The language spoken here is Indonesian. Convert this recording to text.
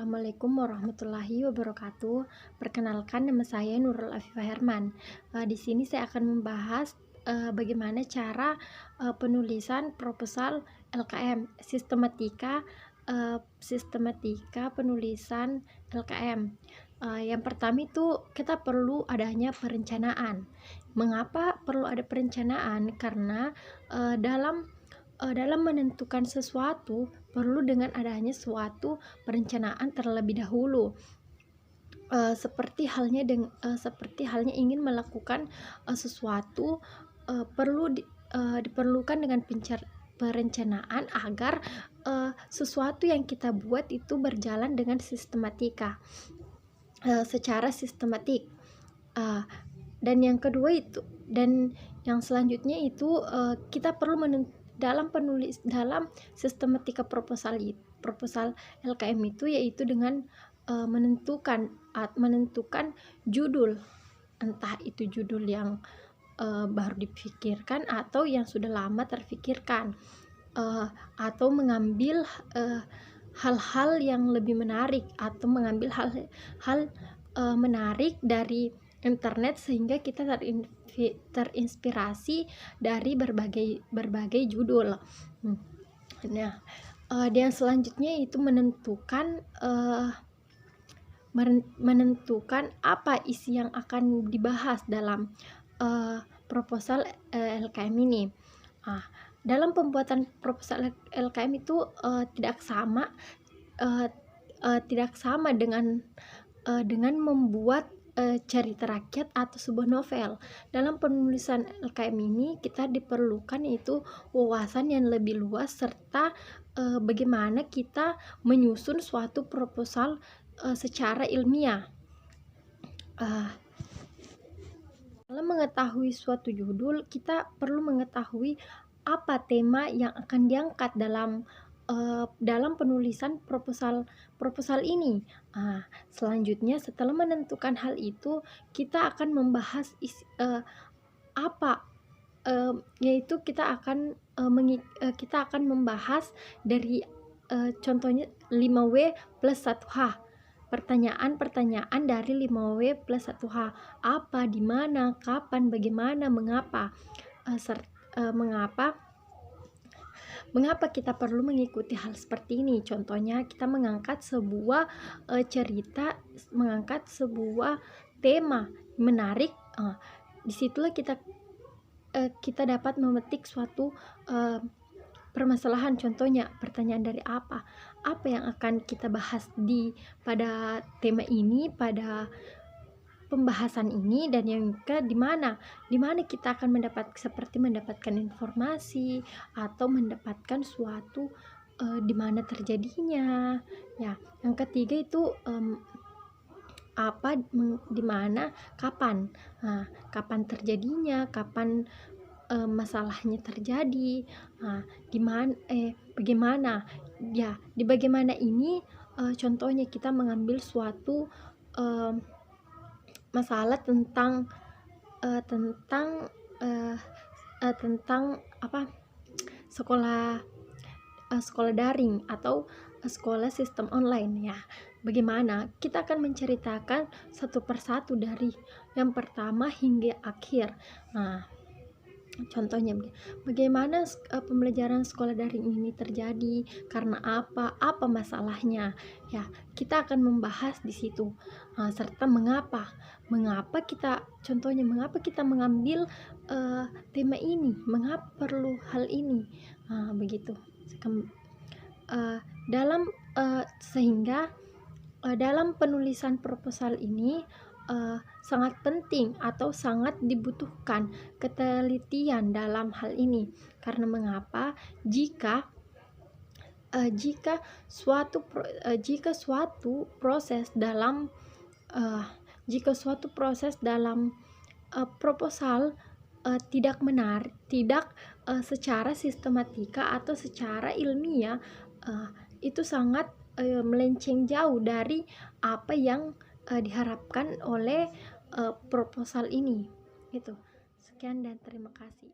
Assalamualaikum warahmatullahi wabarakatuh. Perkenalkan, nama saya Nurul Afifah Herman. Di sini saya akan membahas bagaimana cara penulisan proposal LKM, sistematika penulisan LKM. Yang pertama itu kita perlu adanya perencanaan. Mengapa perlu ada perencanaan? Karena dalam menentukan sesuatu perlu dengan adanya suatu perencanaan terlebih dahulu. Seperti halnya ingin melakukan sesuatu, diperlukan dengan perencanaan agar sesuatu yang kita buat itu berjalan dengan sistematika, secara sistematik. Dan yang kedua itu, dan yang selanjutnya itu kita perlu dalam sistematika proposal LKM itu, yaitu dengan menentukan judul, entah itu judul yang baru dipikirkan atau yang sudah lama terpikirkan, atau mengambil hal-hal yang lebih menarik, atau mengambil hal menarik dari internet sehingga kita terinspirasi dari berbagai judul. Nah, yang selanjutnya itu menentukan apa isi yang akan dibahas dalam proposal LKM ini. Dalam pembuatan proposal LKM itu tidak sama dengan membuat cerita rakyat atau sebuah novel. Dalam penulisan LKM ini kita diperlukan itu wawasan yang lebih luas, serta bagaimana kita menyusun suatu proposal secara ilmiah. Dalam mengetahui suatu judul, kita perlu mengetahui apa tema yang akan diangkat dalam penulisan proposal ini. Selanjutnya, setelah menentukan hal itu, kita akan membahas yaitu kita akan membahas dari contohnya 5W plus 1H. Pertanyaan dari 5W plus 1H. Apa, di mana, kapan, bagaimana, mengapa, mengapa kita perlu mengikuti hal seperti ini. Contohnya kita mengangkat sebuah cerita, mengangkat sebuah tema menarik. Disitulah kita dapat memetik suatu permasalahan. Contohnya pertanyaan dari apa yang akan kita bahas pada tema ini, pada pembahasan ini, dan yang ke di mana kita akan mendapatkan informasi atau mendapatkan suatu di mana terjadinya. Ya, yang ketiga itu di mana, kapan, kapan terjadinya, kapan masalahnya terjadi, bagaimana. Ya, di bagaimana ini contohnya kita mengambil suatu masalah tentang sekolah daring atau sekolah sistem online. Ya, bagaimana kita akan menceritakan satu persatu dari yang pertama hingga akhir. Contohnya bagaimana pembelajaran sekolah daring ini terjadi, karena apa masalahnya. Ya, kita akan membahas di situ, serta mengapa kita mengambil tema ini, mengapa perlu hal ini, begitu. Dalam penulisan proposal ini sangat penting atau sangat dibutuhkan ketelitian dalam hal ini. Karena mengapa? Jika suatu proses dalam proposal tidak secara sistematika atau secara ilmiah, itu sangat melenceng jauh dari apa yang diharapkan oleh proposal ini. Gitu. Sekian dan terima kasih.